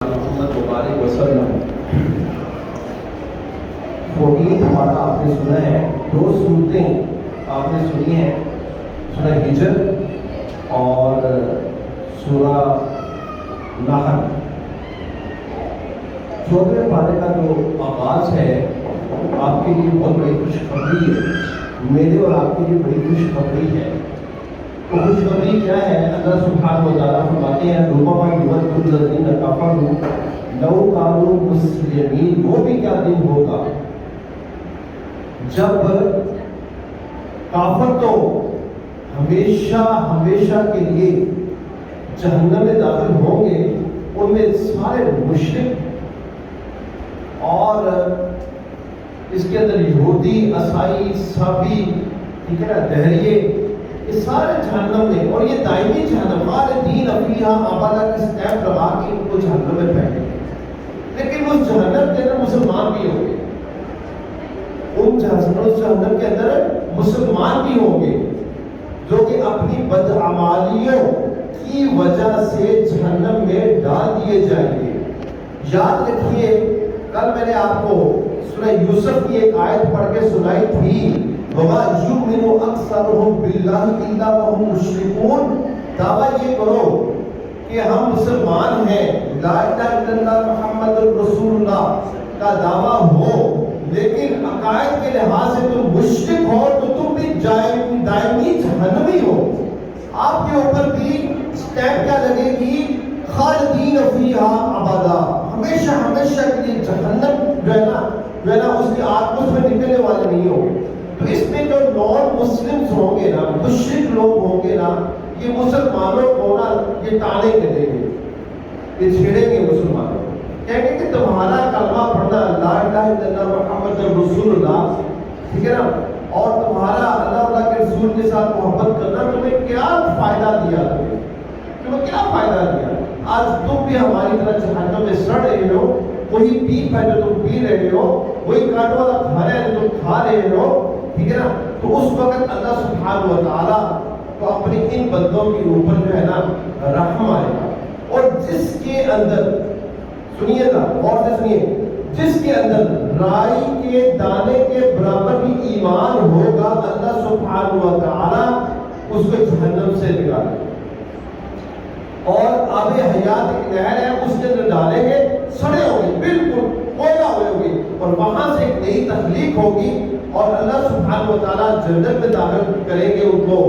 محمد مبارک وسلم 14 ہمارا آپ نے سنا ہے. دو صورتیں آپ نے سنی ہیں, سورہ ہجر اور سورہ نحل. 14ویں پارے کا جو آغاز ہے آپ کے لیے بہت بڑی خوشخبری ہے, میرے اور آپ کے لیے بڑی خوشخبری ہے. تو خوشخبری کیا ہے؟ اللہ سبحانہ و تعالیٰ فرماتے ہیں ربما یود الذین کفروا لو کانوا مسلمین. وہ بھی کیا دن ہوگا جب کافر تو ہمیشہ ہمیشہ کے لیے جہنم میں داخل ہوں گے, ان میں سارے مشرک اور اس کے اندر یہودی, عیسائی, عیسابی, ٹھیک ہے نا, دہریے, یہ سارے جہنم میں, اور یہ دائمی جہنم خالدین فیہا ابدا کی سٹیپ لگا کے ان کو جہنم میں پھینکیں گے. لیکن اس جہنم کے اندر مسلمان بھی ہوں گے, اس جہنم کے اندر مسلمان بھی ہوں گے جو کہ اپنی بدعمالیوں کی وجہ سے جہنم میں ڈال دیے جائیں گے. یاد رکھیے کل میں نے آپ کو سورہ یوسف کی ایک آیت پڑھ کے سنائی تھی, وَمَا يُؤْمِنُ أَكْثَرُهُمْ بِاللَّهِ إِلَّا وَهُمْ مُشْرِكُونَ. دعویٰ یہ کرو کہ ہم مسلمان ہیں, لا الہ الا اللہ محمد رسول اللہ کا دعویٰ ہو, لیکن عقائد کے لحاظ سے تم مشرک ہو تو تم بھی دائمی جہنمی ہو. آپ کے اوپر بھی سٹیمپ کیا لگے گی؟ خالدین فیہا ابدا, ہمیشہ ہمیشہ کے لیے جہنم جو ہے نا اس کی آگ میں نکلنے والے نہیں ہوں گے. تو اس میں جو نان مسلمز ہوں گے نا, مشرک لوگ ہوں گے نا, یہ مسلمانوں کو نا یہ تانے کے دیں گے, یہ چھیڑیں گے مسلمانوں کو, کہیں گے کہ تمہارا کلمہ پڑھنا لا الہ الا اللہ محمد رسول اللہ, ٹھیک ہے نا, اور تمہارا اللہ کے رسول کے ساتھ محبت کرنا تمہیں کیا فائدہ دیا, تمہیں کیا فائدہ دیا؟ آج تم بھی ہماری طرح جہنم میں سڑ رہے ہو, وہی پیپ ہے جو تم پی رہے ہو, وہی کانٹ والا کھانا ہے جو تم کھا رہے ہو, ٹھیک ہے نا. تو اس وقت اللہ سبحانہ و تعالیٰ تو اپنی ان بندوں کے اوپر جو ہے نا رحم آئے گا. اور جس کے اندر, سنیے گا غور سے سنیے, جس کے اندر رائی کے دانے کے برابر بھی ایمان ہوگا, اللہ سبحانہ و تعالیٰ اس کو جہنم سے نکالے گا اور آب حیات ایک نہر ہے اس کے اندر ڈالیں گے, سڑے ہوں گے, بالکل کوئلہ ہوئے ہوں گے, اور وہاں سے ایک نئی تخلیق ہوگی, اور اللہ سبحانہ و تعالیٰ جنت میں داخل کریں گے ان کو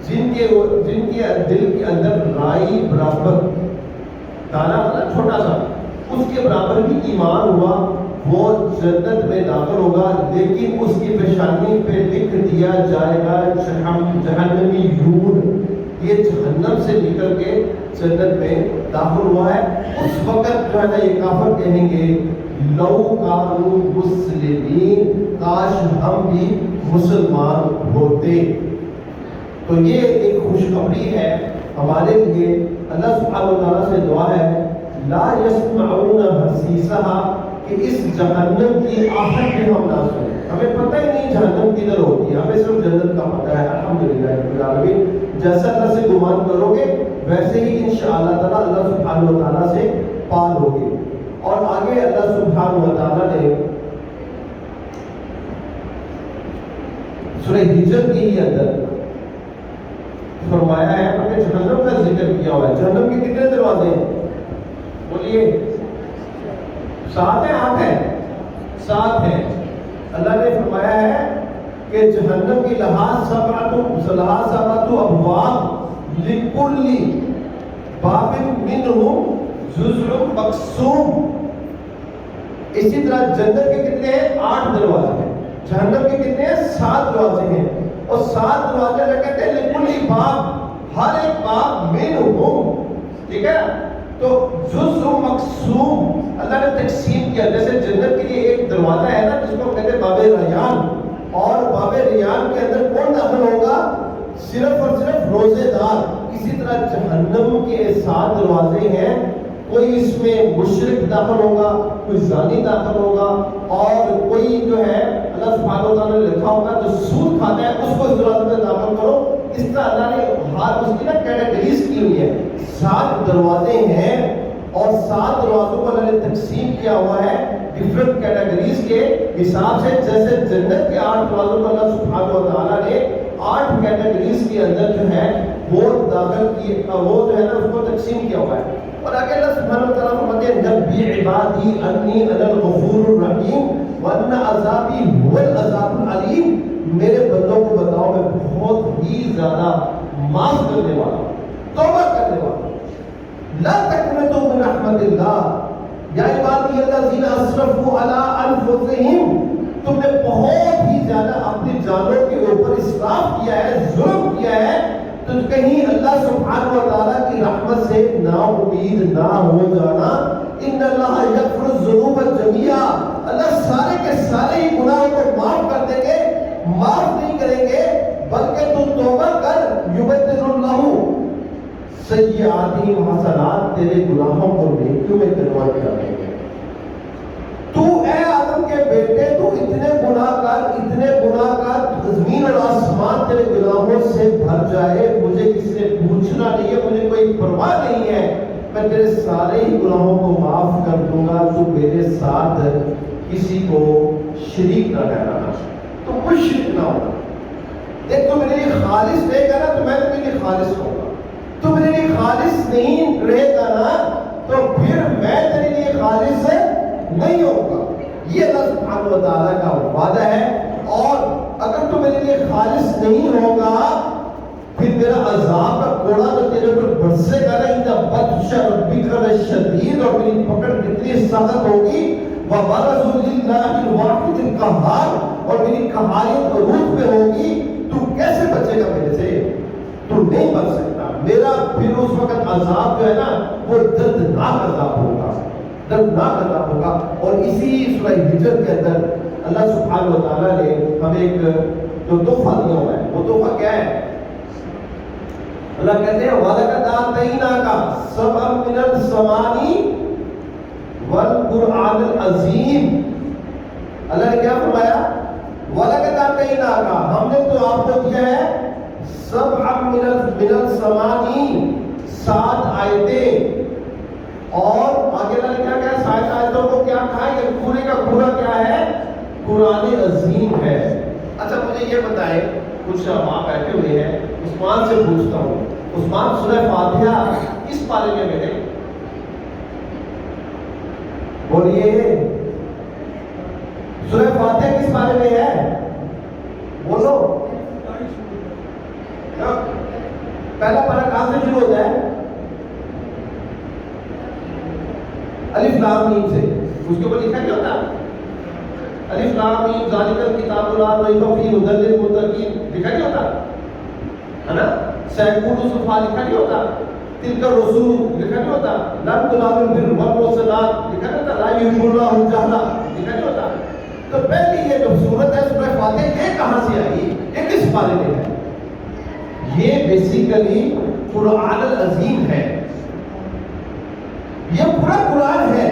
جن کے دل کے اندر رائی برابر, دانا مطلب چھوٹا سا, اس کے برابر بھی ایمان ہوا, وہ جنت میں داخل ہوگا, لیکن اس کی پیشانی پہ لکھ دیا جائے گا جہنمی یون, یہ جہنم سے نکل کے جنت میں داخل ہوا ہے. اس وقت جو ہے نا یہ کافر کہیں گے لو کانوا مسلمین, کاش ہم بھی مسلمان ہوتے. تو یہ ایک خوشخبری ہے ہمارے لیے. اللہ سبحانہ و تعالیٰ سے دعا ہے لا یسمعون حسیسہا, کہ اس جہنم کی آہٹ بھی ہم نہ سنیں. ہمیں پتہ ہی نہیں جہنم کدھر ہوتی ہے, ہمیں صرف جنت کا پتہ ہے, الحمدللہ رب العالمین. جیسا اللہ سے گمان کرو گے ویسے ہی انشاءاللہ تعالیٰ اللہ سبحانہ و تعالیٰ سے پال ہوگے. اور آگے اللہ سبحانہ و تعالیٰ نے سورہ ہجر کی ہی اندر فرمایا ہے, ہم نے جہنم کا ذکر کیا ہوا ہے. جہنم کے کتنے دروازے ہیں بولیے؟ 7 ہیں, 8 ہیں, 7 ہیں. اللہ نے فرمایا ہے کہ جہنم کی لحاظ سبعۃ ابواب لکل باب منہم جزء مقسوم. اسی طرح جنت کے کتنے ہیں؟ 8 دروازے ہیں. جہنم کے کتنے ہیں؟ 7 دروازے ہیں, اور 7 دروازے اللہ کہتے ہیں لکل باب, ہر ایک باب منہم, ٹھیک ہے. تو جزء مقسوم اللہ نے تقسیم کیا. جیسے جنت کے لیے ایک دروازہ ہے نا جس کو کہتے ہیں باب ریان, اور باب ریان کے اندر کون داخل ہوگا؟ صرف اور صرف روزے دار. اسی طرح جہنم کے 7 دروازے ہیں, کوئی اس میں مشرک داخل ہوگا, کوئی زانی داخل ہوگا, اور کوئی جو ہے اللہ سبحانہ و تعالیٰ نے لکھا ہوگا جو سود کھاتا ہے اس کو اس دروازے میں داخل کرو. اس طرح اللہ نے ہر اس کی نا کیٹیگریز کی ہوئی ہے. 7 دروازے ہیں اور 7 دروازوں کو اللہ نے تقسیم کیا ہوا ہے ڈفرنٹ کیٹیگریز کے حساب سے. جیسے جنت کے 8 دروازوں کو اللہ سبحانہ و تعالیٰ نے 8 کیٹیگریز کے اندر جو ہے وہ داخل کی، وہ جو ہے نا اس کو تقسیم کیا ہوا ہے. اور آگے اللہ سبحانہ و تعالیٰ فرماتے ہیں نبی عبادی انی انا الغفور الرحیم وان عذابی هو العذاب العلیم. میرے بندوں کو بتاؤ میں بہت ہی زیادہ معاف کرنے والا ہوں، توبہ کرنے والا ہوں. لا تقنطوا من رحمت اللہ یا عبادی الذین اسرفوا علی انفسہم. تم نے بہت ہی زیادہ اپنی جانوں کے اوپر اسراف کیا ہے، ظلم کیا ہے، تو کہیں اللہ سبحانہ و تعالیٰ کی رحمت سے نا امید نہ ہو جانا. ان اللہ یغفر الذنوب جميعا. اللہ سارے کے سارے ہی گناہوں کو معاف کر دیں گے. معاف نہیں کریں گے بلکہ تو توبہ کر. یبدل اللہ سیئاتہم حسنات. تیرے گناہوں کو نیکیوں میں کنورٹ کر دیں گے. تو اے آدم کے بیٹے تو اتنے گناہ کر زمین اور آسمان تیرے گناہوں سے بھر جائے، مجھے کسی نے پوچھنا نہیں ہے، مجھے کوئی پرواہ نہیں ہے، میں تیرے سارے ہی گناہوں کو معاف کر دوں گا. تو میرے ساتھ کسی کو شریک نہ ٹھہرانا، تو مشرک نہ ہونا. دیکھ تو میرے لیے خالص رہے گا نا تو میں تیرے لیے خالص ہوں گا. تو میرے لیے خالص نہیں رہے گا نا تو پھر میں تیرے لیے خالص نہیں ہوگا. یہ اللہ سبحانہ و تعالیٰ کا وعدہ ہے. اور اگر تو میرے لیے خالص نہیں ہوگا پھر میرا عذاب کا کوڑا تو تیرے اوپر برسے گا نا. ان بطش ربک لشدید. اور میری پکڑ کتنی سخت ہوگی. وبرزوا للہ الواحد القہار. اور میری قہاریت عروج پہ ہوگی. تو کیسے بچے گا میرے سے؟ تو نہیں بچ سکتا. میرا پھر اس وقت عذاب جو ہے نا وہ دردناک عذاب ہوگا، دردناک عذاب ہوگا. اور اسی سورہ ہجر کے اندر اللہ سبحانہ و تعالیٰ نے ہمیں ایک جو تحفہ دیا ہوا ہے، وہ تحفہ کیا ہے؟ اللہ کہتے ہیں وَلَقَدْ آتَيْنَاكَ سَبْعًا مِنَ الْمَثَانِي وَالْقُرْآنِ الْعَظِيمِ. اللہ نے کیا فرمایا؟ وَلَقَدْ آتَيْنَاكَ. ہم نے تو آپ کو دیا ہے سَبْعًا مِنَ الْمَثَانِي 7 آیتیں. اور آگے اللہ نے کیا کہا؟ 7 آیتوں کو کیا کہا؟ یہ پورے کا پورا کیا ہے؟ قرآن عظیم ہے. اچھا مجھے یہ بتائیں، کچھ وہاں بیٹھے ہوئے ہیں، عثمان سے پوچھتا ہوں، عثمان سورہ فاتحہ کس پارے میں ہے؟ بولیے سورہ فاتحہ کس بارے میں ہے؟ بولو. پہلا پارہ کہاں سے شروع ہوتا ہے؟ الف لام میم سے. اس کے اوپر لکھا کیا ہوتا ہے؟ الف لام میم ذالک الکتاب لا ریب فیہ ھدی للمتقین. لکھا کیا ہوتا ہے نا؟ سیقول صفا لکھا نہیں ہوتا. تلک الرسول لکھا نہیں ہوتا. لن تنالوا البر والمحسنات لکھا نہیں ہوتا. لا یحب اللہ الجہل لکھا نہیں ہوتا. تو پہلی یہ جو سورت ہے سورہ فاتحہ، یہ کہاں سے آئی؟ یہ کس بارے میں ہے؟ یہ بیسیکلی قرآن العظیم ہے. یہ پورا قرآن ہے.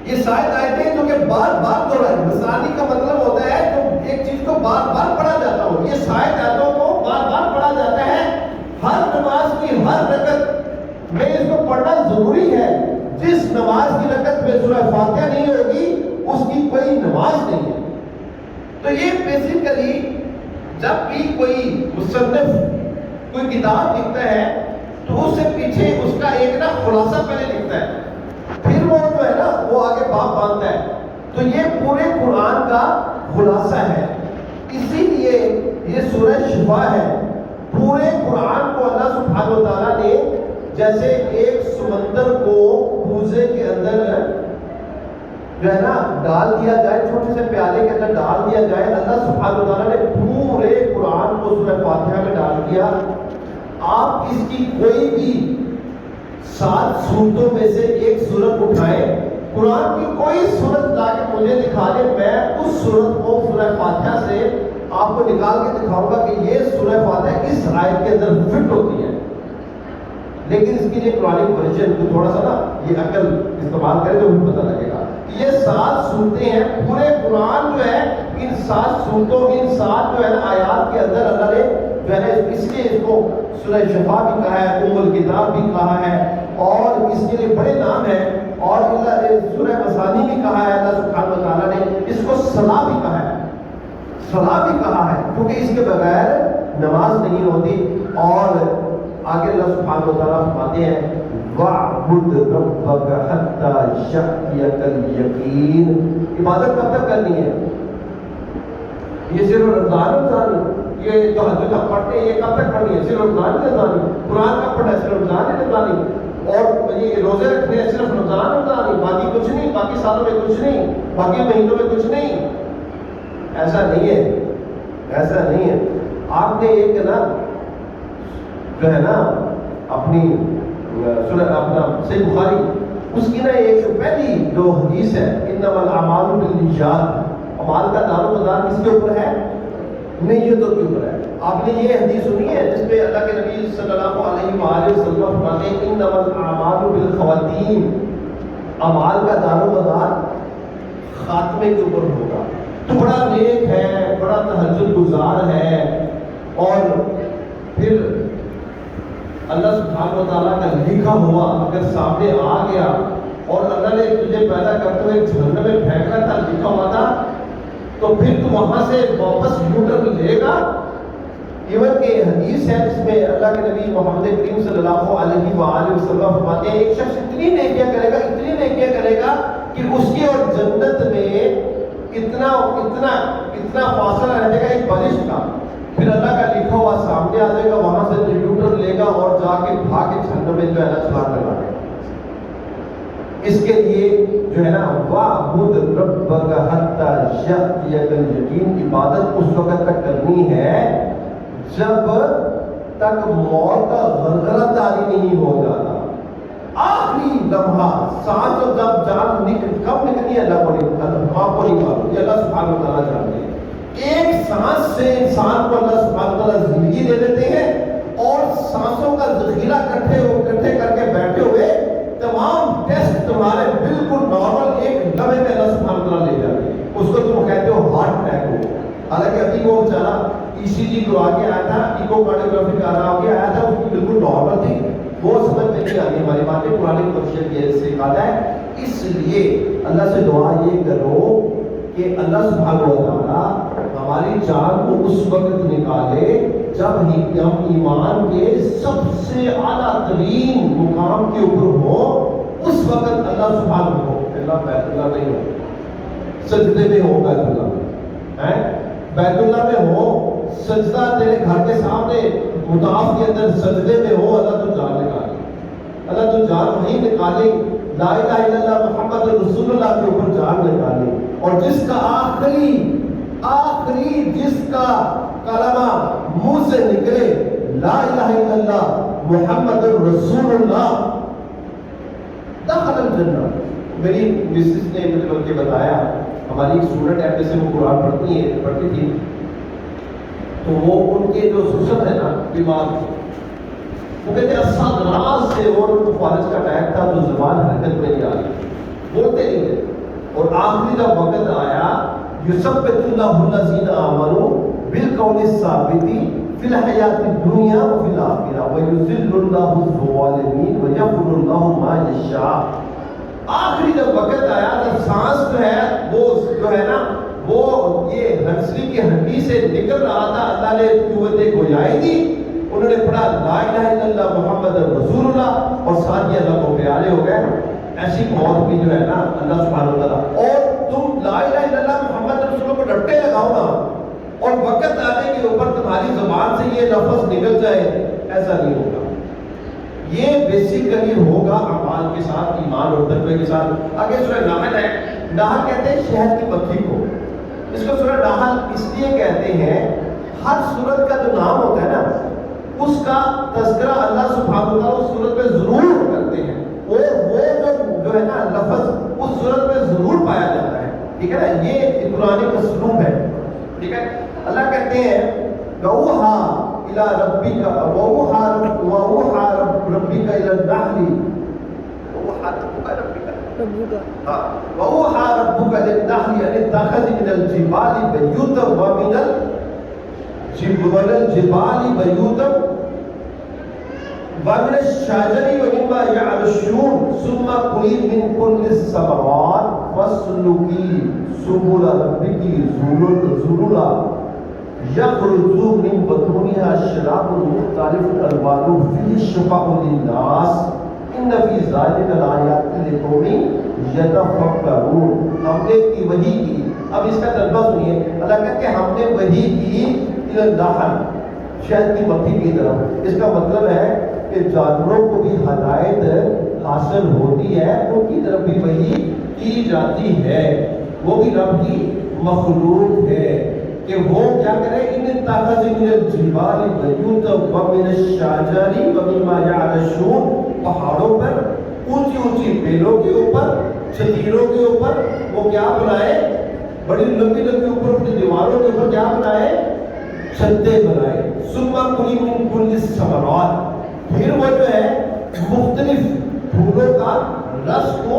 یہ 7 آیتیں جو کہ بار بار دہرائیں. مثانی کا مطلب ہوتا ہے جو ایک چیز کو بار بار پڑھا جاتا ہو. یہ 7 آیتوں کو بار بار پڑھا جاتا ہے. ہر نماز کی ہر رکعت میں اس کو پڑھنا ضروری ہے. جس نماز کی رکعت میں سورہ فاتحہ نہیں ہوگی اس کی کوئی نماز نہیں ہے. تو یہ بیسیکلی جب بھی کوئی مصنف کوئی کتاب لکھتا ہے تو اس سے پیچھے اس کا ایک نا خلاصہ پہلے لکھتا ہے، پھر وہ جو ہے نا وہ آگے باب باندھتا ہے. تو یہ پورے قرآن کا خلاصہ ہے. اسی لیے یہ سورہ شفا ہے. پورے قرآن کو اللہ سبحانہ و تعالیٰ نے جیسے ایک سمندر کو کوزے کے اندر جو ہے نا ڈال دیا جائے، چھوٹے سے پیالے کے اندر ڈال دیا جائے، اللہ سبحانہ و تعالیٰ نے پورے قرآن کو سورہ فاتحہ میں ڈال دیا. آپ اس کی کوئی بھی 7 صورتوں میں سے ایک صورت اٹھائیں، قرآن کی کوئی صورت لا کے مجھے دکھا دے، میں اس صورت کو سورہ فاتحہ سے آپ کو نکال کے دکھاؤں گا کہ یہ سورہ فاتحہ اس آیت کے اندر فٹ ہوتی ہے. لیکن اس کے لیے قرآن ورژن کو تھوڑا سا نا یہ عقل استعمال کرے تو ہمیں پتہ لگے گا. یہ 7 صورتیں ہیں. پورے قرآن جو ہے ان 7 صورتوں، ان 7 جو ہے نا آیات کے اندر اللہ نے جو ہے نا اس لیے اس کو سورہ شفا بھی کہا ہے، ام الکتاب بھی کہا ہے، اور اس کے لیے بڑے نام ہیں، اور سورہ مثانی بھی کہا ہے اللہ سبحانہ و تعالیٰ نے، اس کو صلاح بھی کہا ہے، صلاح بھی کہا ہے، کیونکہ اس کے بغیر نماز نہیں ہوتی۔ اور آگے اللہ سبحانہ و تعالیٰ فرماتے ہیں وَاعْبُدْ رَبَّكَ حَتَّى يَأْتِيَكَ الْيَقِينُ۔ عبادت کب تک کرنی ہے؟ یہ صرف رمضان یہ جو حج تک پڑھتے ہیں یہ کب تک پڑھنی ہے؟ صرف رمضان ہی رمضان ہی؟ قرآن کب پڑھنا ہے؟ صرف رمضان ہی رمضان ہی؟ اور یہ روزے رکھنے ہیں صرف رمضان ہی، باقی کچھ نہیں، باقی سالوں میں کچھ نہیں، باقی مہینوں میں کچھ نہیں؟ ایسا نہیں ہے، ایسا نہیں ہے۔ آپ نے ایک نا جو ہے نا اپنی اپنا صحیح بخاری اس کی نا ایک پہلی جو حدیث ہے انما الاعمال بالنیات، اعمال کا دار و مدار کس کے اوپر ہے؟ نیتوں کے اوپر ہے۔ آپ نے یہ حدیث سنی ہے جس میں اللہ کے نبی صلی اللہ علیہ وآلہ وسلم فرماتے ہیں انما الاعمال بالخواتیم، اعمال کا دار و مدار خاتمے کے اوپر ہوگا۔ تو بڑا نیک ہے، بڑا تہجد گزار ہے، اور پھر اللہ سبحانہ و تعالیٰ کا لکھا ہوا اگر سامنے آ گیا اور اللہ نے تجھے پیدا کرتے ہوئے جہنم میں پھینکا تھا، لکھا ہوا تھا، تو پھر تو وہاں سے واپس یوٹرن لے گا۔ ایون کہ حدیث ہے جس میں اللہ کے نبی محمد کریم صلی اللہ علیہ وآلہ وسلم فرماتے ہیں ایک شخص اتنی نیکیاں کرے گا، اتنی نیکیاں کرے گا کہ اس کی اور جنت میں اتنا فاصلہ رہے گا ایک بارش کا، پھر اللہ کا لکھا ہوا سامنے آ جائے گا، وہاں سے جو یوٹرن لے گا اور جا کے بھاگ کے جہنم میں جو ہے نا چلا کر آئے گا۔ اس کے لیے جو ہے نا وَاعْبُدْ رَبَّكَ حَتَّى يَأْتِيَكَ الْيَقِينُ، عبادت اس وقت تک کرنی ہے جب تک موت کا غرغرہ طاری نہیں ہو جاتا۔ آخری لمحہ سانس جب جان کب نکلنی ہے اللہ کو نہیں معلوم، یہ اللہ سبحانہ و تعالیٰ جانتے ہیں۔ ایک سانس سے انسان کو اللہ سبحانہ و تعالیٰ زندگی دے دیتے ہیں، اور سانسوں کا ذخیرہ کٹھے کر کے بیٹھے ہوئے تمام ٹیسٹ تمہارے بالکل نارمل ایک لمحے میں اللہ سبحانہ و تعالیٰ لے جاتے ہیں۔ اس کو تم کہتے ہو ہارٹ اٹیک ہو، حالانکہ ابھی وہ بیچارہ ECG کروا کے آیا تھا، ایکوکارڈیوگرافی کرا کے آیا تھا، اس کی بالکل نارمل تھی، وہ سمجھ میں نہیں آتی ہماری باتیں، پرانے پرشن کی سے کہا ہے۔ اس لیے اللہ سے دعا یہ کرو کہ اللہ سبحانہ و تعالیٰ ہماری جان کو اس وقت نکالے جب ہم ایمان کے سب سے اعلیٰ ترین مقام کے اوپر ہو، اس وقت اللہ سبحانہ ہو، اللہ بیت اللہ نہیں ہو، سجدے میں ہو، بیت اللہ میں ہو، سجدہ تیرے گھر کے سامنے مطاف کے اندر سجدے میں ہو، اللہ تو جان نکالے، اللہ تو جان وہیں نکالے، لا الہ الا اللہ محمد رسول اللہ کے اوپر جان نکالے۔ اور جس کا آخری جس کا کلمہ منہ سے نکلے لا الہ الا اللہ محمد رسول اللہ، دخل الجنہ۔ میری مسز نے مجھے بلکہ بتایا، ہماری ایک اسٹوڈنٹ ہے جیسے وہ قرآن پڑھتی تھی، تو وہ ان کے جو سسر ہے نا بیمار تھے، وہ کہتے ہیں اسد راز سے اور ان کو فالج کا اٹیک تھا، تو زبان حرکت میں نہیں آ رہی، بولتے نہیں تھے، اور آخری جب وقت آیا یثبت اللہ الذین آمنوا بالقول الثابت فی الحیات الدنیا وفی الآخرہ ویذل اللہ الظالمین ویغفر اللہ ما یشاء۔ آخری جب وقت آیا تو سانس جو ہے وہ جو ہے نا وہ یہ ہنسلی کی ہڈی سے نکل رہا تھا، اللہ نے قوت گویائی دی، انہوں نے پڑھا لا الہ الا اللہ محمد رسول اللہ، اور ساتھ ہی اللہ کو پیارے ہو گئے۔ ایسی موت بھی جو ہے نا اللہ سبحانہ و تعالیٰ، اور تم لا الہ الا اللہ محمد رسول اللہ کو ڈٹے لگاؤ نا، اور وقت آنے کے اوپر تمہاری زبان سے یہ لفظ نکل جائے، ایسا نہیں ہوگا۔ یہ بیسیکلی ہوگا اعمال کے ساتھ، ایمان اور تقوی کے ساتھ۔ آگے سورہ نحل ہے، نحل کہتے ہیں شہد کی مکھی کو، اس کو سورہ نحل اس لیے کہتے ہیں، ہر سورت کا جو نام ہوتا ہے نا اس کا تذکرہ اللہ سبحانہ و تعالیٰ اس سورت میں ضرور کرتے ہیں، وہ جو ہے نا لفظ اس سورت میں ضرور پایا جاتا ہے، ٹھیک ہے نا، یہ قرآن کا اسلوب ہے، ٹھیک ہے۔ اللہ کہتے ہیں وَأَوْحَىٰ إِلَىٰ رَبِّكَ وَأَوْحَىٰ رَبِّكَ إِلَى النَّحْلِ وَأَوْحَىٰ رَبُّكَ لِلنَّحْلِ أَنِ اتَّخِذِي مِنَ الْجِبَالِ بُيُوتًا وَمِنَ الْجِبَالِ بُيُوتًا وَمِنَ الشَّجَرِ وَمِمَّا يَعْرُشُونَ ثُمَّ كُلِي مِن كُلِّ الثَّمَرَاتِ فَاسْلُكِي سُبُلَ رَبِّكِ ذُلُلًا يَخْرُجُ مِن بُطُونِهَا شَرَابٌ مُخْتَلِفٌ أَلْوَانُهُ فِيهِ شِفَاءٌ لِلنَّاسِ ان فی ذالک الآیات لقوم یتفکرون. ہم نے کی وحی کی. اب اس کا ترجمہ سنیے. اللہ کہتے ہیں ہم نے وحی کی النحل شہد کی مکھی کی طرف. اس کا مطلب ہے کہ جانوروں کو بھی ہدایت حاصل ہوتی ہے, ان کی طرف بھی وحی کی جاتی ہے. وہ بھی رب کی مخلوق ہے کہ وہ کیا کرے. ان تاخذ من الجبال بیوتا ومن الشجر ومما یعرشون, پہاڑوں پر اونچی اونچی بیلوں کے اوپر, چتیروں کے اوپر وہ کیا بنائے, بڑی لمبی لمبی اوپر اپنی دیواروں کے اوپر کیا بنائے, چھتے بنائے. ثم کلی من کل الثمرات, پھر وہ جو ہے مختلف پھولوں کا رس کو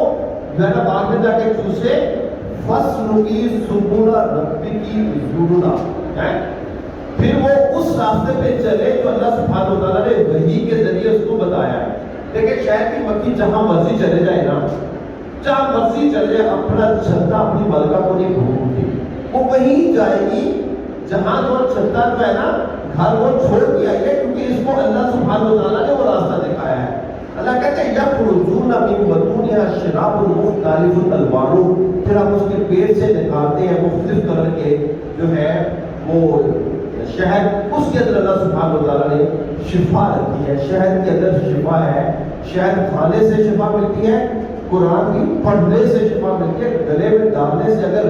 جو ہے نا باغ میں جا کے چوسے. فَاسْلُكِي سُبُلَ رَبِّكِ ذُلُلًا, پھر وہ اس راستے پہ چلے جو اللہ سبحانہ و تعالیٰ نے وحی کے ذریعے اس کو بتایا ہے. دیکھیں شہد کی مکھی جہاں مرضی چلے جائے نا, جہاں مرضی چلے جائے, اپنا چھتا اپنی ملکہ کو نہیں بھولتی. وہ وہیں جائے گی جہاں وہ چھتا جو ہے نا گھر وہ چھوڑ کے آئی ہے, کیونکہ اس کو اللہ سبحانہ و تعالیٰ نے وہ راستہ دکھایا ہے. اللہ کہتے ہیں یخرجون من بطونها شراب مختلف الوان, پھر ہم اس کے پیٹ سے نکالتے ہیں مختلف کلر کے جو ہے وہ شہد. اس کے اندر اللہ سبحانہ و تعالیٰ نے شفا رکھی ہے. شہد کے اندر شفا ہے. شہد کھانے سے شفا ملتی ہے, قرآن کی پڑھنے سے شفا ملتی ہے. گلے میں ڈالنے سے اگر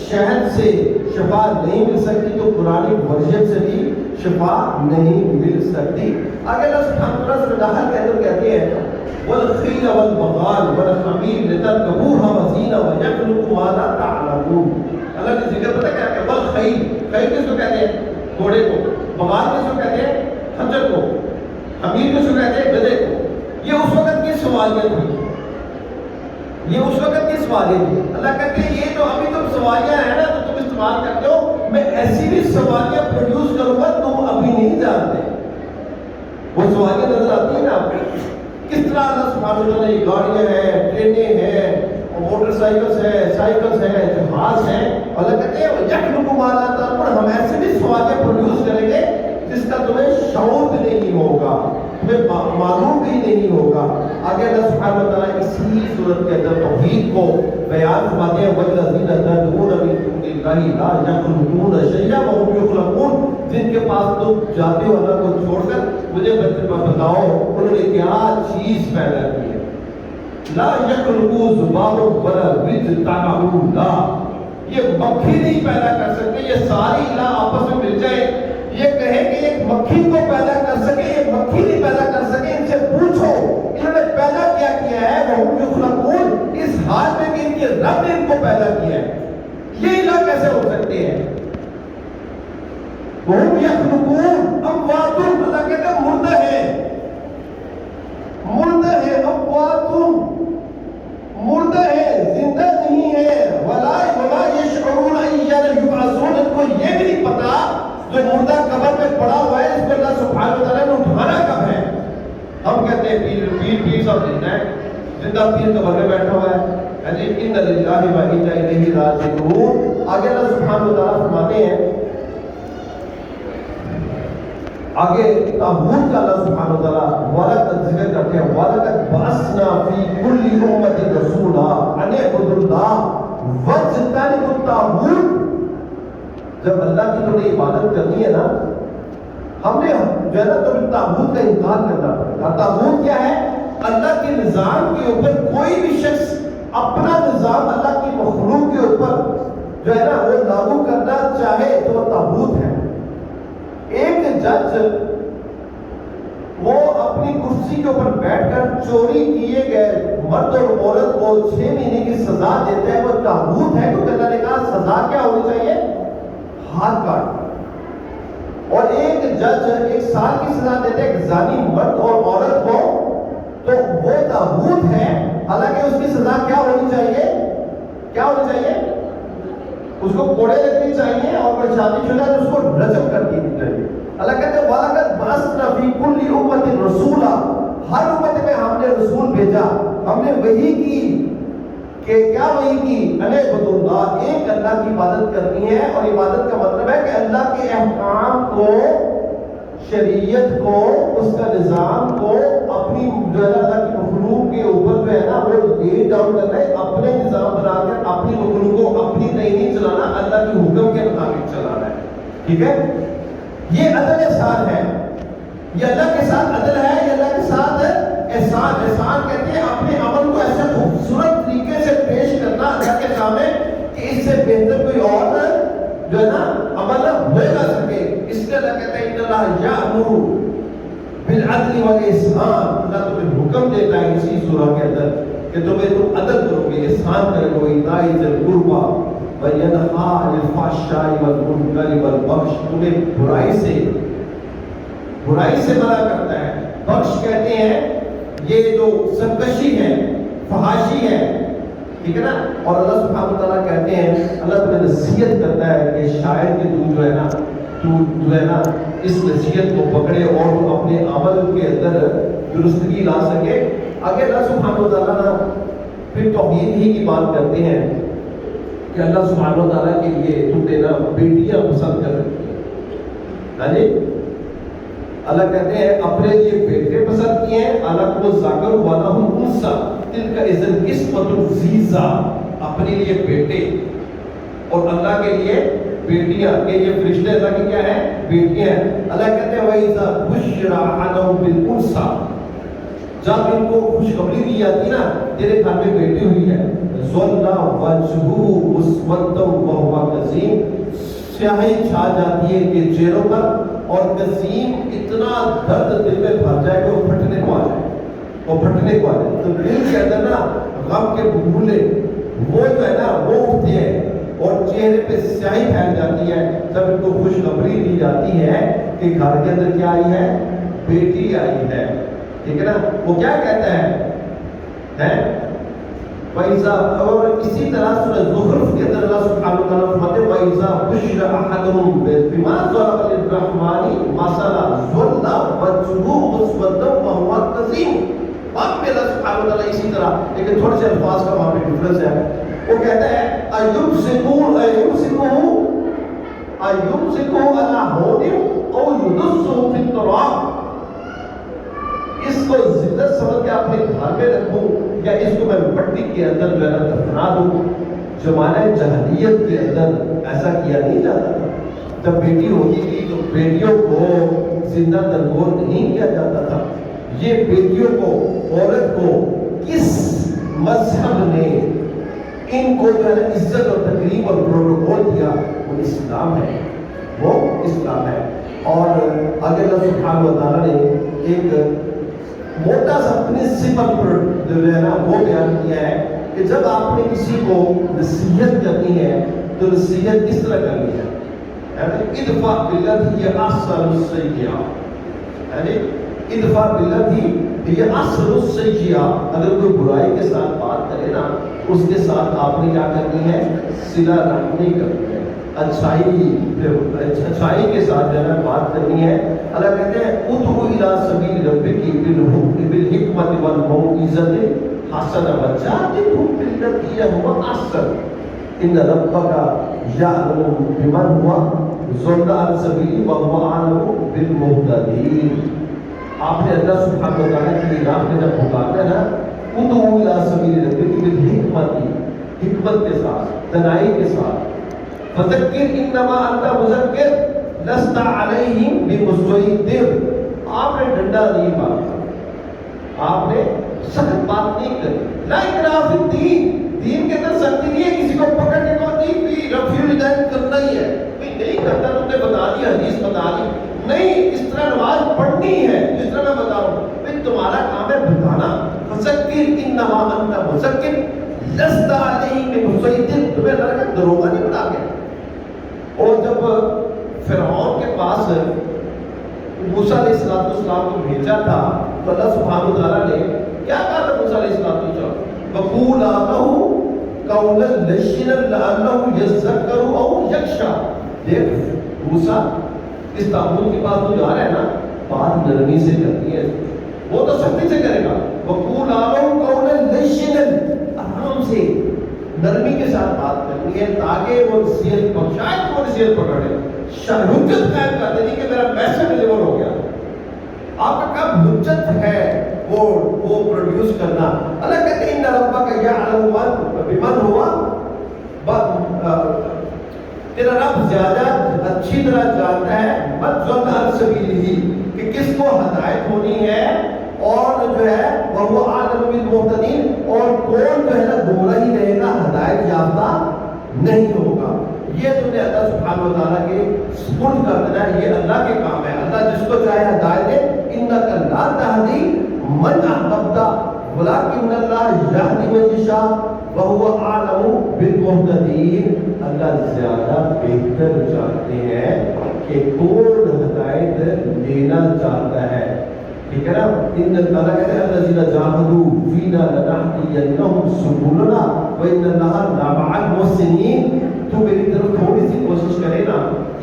شہد سے شفا نہیں مل سکتی تو قرآن ورژن سے بھی شفا نہیں مل سکتی. آگے اللہ سبحانہ و تعالیٰ کے اندر کہتے ہیں والخیل والبغال والحمیر لترکبوها وزینہ ویخلق ما لا تعلمون. اللہ نے ذکر پتہ کیا کہ والخیل, خیل کس کو کہتے ہیں, گھوڑے کو. بغال کس کو کہتے ہیں, خنجر کو. حمیر کس کو کہتے ہیں, گدھے کو. یہ اس وقت کی سواریاں تھی, یہ اس وقت کی سواریاں تھی. اللہ کہتے ہیں یہ جو ابھی تم سواریاں ہیں نا تو تم استعمال کرتے ہو, میں ایسی بھی سواریاں پروڈیوس کروں گا تم ابھی نہیں جانتے. وہ سواریاں نظر آتی ہیں نا آپ کو, کس طرح اللہ سبحانہ و تعالیٰ یہ گاڑیاں ہیں, ٹرینیں ہیں, موٹر سائیکلس ہیں, سائیکلس ہیں, جہاز ہیں. اللہ کہتے ہیں یخلق ما لا تعلمون, ہم ایسے بھی سواریاں پروڈیوس کریں گے جس کا تمہیں شعور بھی نہیں ہوگا, تمہیں معلوم بھی نہیں ہوگا. آگے اللہ سبحانہ و تعالیٰ اسی صورت کے اندر توحید کو بیان فرماتے ہیں والذین تدعون من دون اللہ لا یخلقون شیئا وهم یخلقون. جن کے پاس تم جاتے ہو اللہ کو چھوڑ کر, مجھے بتاؤ انہوں نے کیا چیز پیدا کی ہے. لا یخلقوا ذبابا ولا یجتمعون, یہ مکھی نہیں پیدا کر سکتے. یہ ساری الہ آپس میں مل جائے, یہ کہے کہ ایک مکھی کو پیدا کر سکے, یہ مکھی نہیں پیدا کر سکے. ان سے پوچھو انہوں نے پیدا کیا ہے, وهم یخلقون, اس حال میں کہ ان کے رب نے ان کو پیدا کیا ہے. یہ الہ کیسے ہو سکتے ہیں. وهم یخلقون اموات, اللہ کہتے ہیں مردہ ہے, مردہ ہے. اموات مردہ ہے, زندہ نہیں ہے. ولا یشعرون ایان یبعثون, ان کو یہ بھی نہیں پتا جو مردہ قبر میں پڑا ہوا ہے اس کو اللہ سبحانہ و تعالیٰ نے اٹھانا کب ہے. ہم کہتے ہیں پیر صاحب زندہ ہے, زندہ پیر قبر میں بیٹھا ہوا ہے. ان للہ و انا الیہ راجعون. آگے اللہ سبحانہ و تعالیٰ فرماتے ہیں, آگے تابوت کا اللہ سبحانہ و تعالیٰ وَلَقَدْ ذکر کرتے ہیں وَلَقَدْ بَعَثْنَا فِي كُلِّ أُمَّةٍ رَسُولًا أَنِ اعْبُدُوا اللَّهَ وَاجْتَنِبُوا الطَّاغُوتَ. جب اللہ کی تمہیں عبادت کرنی ہے نا, ہم نے جو ہے نا تمہیں تابوت کا انکار کرنا پڑے گا. تابوت کیا ہے, اللہ کے نظام کے اوپر کوئی بھی شخص اپنا نظام اللہ کی مخلوق کے اوپر جو ہے نا وہ لاگو کرنا چاہے تو وہ تابوت ہے. ایک جج وہ اپنی کرسی کے اوپر بیٹھ کر چوری کیے گئے مرد اور عورت کو 6 مہینے کی سزا دیتا ہے, وہ تابوت ہے. تو اللہ نے کہا سزا کیا ہونی چاہیے, ہاتھ کاٹ. اور ایک جج 1 سال کی سزا دیتا ہے ایک زانی مرد اور عورت کو, تو وہ تابوت ہے. حالانکہ اس کی سزا کیا ہونی چاہیے, کیا ہونی چاہیے, اس کو کوڑے لگنی چاہیے, اور اگر شادی شدہ تو اس کو رجم کر دینی چاہیے. اللہ کہتے ہیں وَلَقَدْ بَعَثْنَا فِي كُلِّ أُمَّةٍ رَسُولًا, ہر امت میں ہم نے رسول بھیجا، ہم نے وحی کی کہ کیا وحی کی؟ اعبدوا اللہ، ایک اللہ کی عبادت کرنی ہے، اور عبادت کا مطلب ہے کہ اللہ کے احکام کو، شریعت کو، اس کا نظام کو اپنی جو ہے اللہ کی مخلوق کے اوپر جو ہے نا وہ لے ڈاؤن کرنا ہے، اپنے نظام بنا کر اپنی مخلوق کو اپنی نہیں چلانا، اللہ کے حکم کے مطابق چلانا ہے. ٹھیک ہے؟ یہ عدل احسان ہے. یہ اللہ کے ساتھ عدل ہے، یہ اللہ کے ساتھ احسان. احسان کہتے ہیں اپنے عمل کو ایسے خوبصورت طریقے سے پیش کرنا اللہ کے سامنے کہ اس سے بہتر کوئی اور جو ہے نا عمل ہو نہ سکے. اس لیے اللہ کہتا ہے ان اللہ یأمر بالعدل والاحسان. اللہ تمہیں حکم دیتا ہے اسی سورہ کے اندر کہ تم عدل کرو گے، احسان کرو گے، ایتاء ذی القربی وینہی عن الفحشاء والمنکر والبغی. تمہیں برائی سے منع کرتا ہے. بخش کہتے ہیں یہ جو سرکشی ہے، فحاشی ہے. ٹھیک ہے نا؟ اور اللہ سبحانہ وتعالیٰ کہتے ہیں، اللہ تمہیں نصیحت کرتا ہے کہ شاید کہ تو جو ہے نا اس نصیحت کو پکڑے اور تو اپنے عمل کے اندر درستگی لا سکے. آگے اللہ سبحانہ وتعالیٰ نا پھر توحید ہی کی بات کرتے ہیں کہ اللہ سبحانہ وتعالیٰ کے لیے تم نے نا بیٹیاں پسند کر رکھی ہیں. ہاں جی، اللہ کہتے ہیں اپنے لیے بیٹے پسند کیے ہیں. الگ کو ذکر ولہم انثی تلک اذا قسمۃ ضیزی. اپنے لیے بیٹے اور اللہ کے لیے بیٹیاں، کہ یہ فرشتے اللہ کی کیا ہے؟ بیٹیاں ہیں. اللہ کہتے ہیں وَإِذَا بُشِّرَ أَحَدُهُم بِالْأُنثىٰ، جب ان کو خوشخبری دی جاتی نا تیرے گھر میں بیٹی ہوئی ہے، ظَلَّ وَجْهُهُ مُسْوَدًّا وَهُوَ كَظِيمٌ، سیاہی چھا جاتی ہے کہ چہروں پر، اور قسیم اتنا درد دل میں بھر جائے کہ وہ پھٹنے کو آ جائے، وہ پھٹنے کو آ جائے. تو دل کے اندر نا غم کے بھولے وہ جو ہے نا وہ اٹھتے ہیں اور چہرے پہ سیاہی پھیل جاتی ہے جب ان کو خوشخبری دی جاتی ہے کہ گھر کے اندر کیا آئی ہے؟ بیٹی آئی ہے. ٹھیک ہے نا؟ وہ کیا کہتا ہے وَإِذَا، اور اسی طرح سورہ زخرف کے اندر اللہ سبحانہ وتعالیٰ فرماتے ہیں وَإِذَا بُشِّرَ أَحَدُهُم بِمَا ضَرَبَ لِلرَّحْمَنِ مَثَلًا ظَلَّ وَجْهُهُ مُسْوَدًّا وَهُوَ كَظِيمٌ. وہاں پہ اللہ سبحانہ وتعالیٰ اسی طرح، لیکن تھوڑے سے الفاظ کا وہاں پہ ڈفرنس ہے. وہ کہتا ہے أَيُمْسِكُهُ عَلَىٰ هُونٍ أَوْ يُدُسُّهُ فِي التُّرَابِ. اس کو ذلت سمجھ کے اپنے گھر میں رکھوں یا اس کو میں مٹی کے اندر جو ہے نا دفنا دوں. زمانہ جاہلیت کے اندر ایسا کیا نہیں جاتا تھا. جب بیٹی ہوتی تھی تو بیٹیوں کو زندہ درگور نہیں کیا جاتا تھا. یہ بیٹیوں کو، عورت کو کس مذہب نے ان کو جو ہے نا عزت اور تکریم اور پروٹوکول دیا؟ وہ اسلام ہے، وہ اسلام ہے. اور آگے اللہ سبحانہ وتعالیٰ نے ایک موٹا سا پرنسپل پر جو ہے نا وہ بیان کیا ہے کہ جب آپ نے کسی کو نصیحت کرنی ہے تو نصیحت کس طرح کرنی ہے؟ ادفع باللتی ہی احسن السیئہ. ادفع باللتی ہی احسن السیئہ. اگر کوئی برائی کے ساتھ بات کرے نا اس کے ساتھ آپ نے کیا کرنی ہے؟ صلہ رحمی کرنی ہے، اچھائی کے ساتھ جو ہے بات کرنی ہے. اللہ کہتے ہیں ادعو الی سبیل ربک بالحکمت والموعظۃ الحسنہ وجادلہم باللتی ہی احسن ان ربک یعلم بمن هو ضل عن سبیلہ وہو اعلم بالمہتدین. آپ نے اللہ سبحانہ وتعالیٰ کی راہ میں جب پکارنا ہے نا ادعو الی سبیل ربک بالحکمت، حکمت کے ساتھ، دانائی کے ساتھ. فذکر انما انت مذکر لست علیہم بمسیطر. آپ نے ڈنڈا نہیں مارا، آپ نے سخت بات نہیں کری. لا اکراہ فی الدین، دین کے اندر سختی نہیں ہے. کسی کو پکڑنے کو نہیں بھی رفیع الدین کرنا ہی ہے. نہیں کرتا تم نے بتا دی، حدیث بتا دی. نہیں، اس طرح نماز پڑھنی ہے جس طرح میں بتا رہا ہوں. تمہارا کام ہے بتانا. فذکر انما انت مذکر لست علیہم بمسیطر. تمہیں اللہ کا دروغہ نہیں بنا گیا. اور جب فرعون کے پاس موسیٰ علیہ السلام کو بھیجا تھا تو اللہ سبحانہ وتعالیٰ نے کیا کہا تھا موسیٰ علیہ السلام؟ وَقُولَا لَهُ قَوْلًا لَّيِّنًا لَّعَلَّهُ يَذَّكَّرُ أَوْ يَخْشَىٰ. دیکھ موسیٰ اس تابوت کے پاس تو جا رہا ہے نا، بات نرمی سے کرنی ہے. وہ تو سختی سے کرے گا. وقول لهم قولا لینا, آرام سے نرمی کے ساتھ بات کرنی ہے تاکہ وہ نصیحت پہنچائے, وہ نصیحت پکڑے. حجت قائم کر دینی کہ میرا میسج ڈلیور ہو گیا. آپ کا کام حجت ہے وہ پروڈیوس کرنا. اللہ کہتے ہیں ان ربک یعلم بمن ہوا, تیرا رب زیادہ اچھی طرح جانتا ہے مت ظن عن سبیلہ, کہ کس کو ہدایت ہونی ہے, اور جو ہے وہ اعلم بالمہتدین, اور کون جو ہے نا گمراہی رہے گا, ہدایت یافتہ نہیں ہوگا. یہ تم نے اللہ سبحانہ و تعالیٰ کے سپرد کر دینا ہے, یہ اللہ کے کام ہے. اللہ جس کو چاہے ہدایت دے. انک لا تہدی من احببت ولکن اللہ یہدی من یشاء وہو اعلم بالمہتدین. اللہ زیادہ بہتر جانتے ہیں کہ کون ہدایت لینا چاہتا ہے. ٹھیک ہے نا. ان اللہ کہتے ہیں الذین جاہدوا فینا لنہدینہم سبلنا وان اللہ لمع المحسنین. تو میری طرف تھوڑی سی کوشش کرے نا,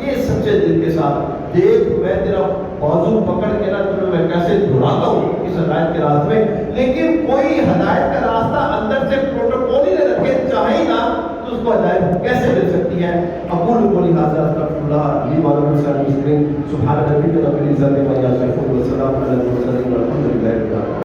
یہ سچے دل کے ساتھ, دیکھ میں تیرا بازو پکڑ کے نا تمہیں میں کیسے دھڑاتا ہوں اس ہدایت کے راستے میں. لیکن کوئی ہدایت کا راستہ اندر سے پروٹوکول ہی نہ رکھے, چاہے نا تو اس کو ہدایت کیسے مل سکتی ہے. اقول قولی ھذا استغفر اللہ لی ولکم سبحان ربک رب العزۃ عما یصفون وسلام علی المرسلین والحمد للہ رب العالمین.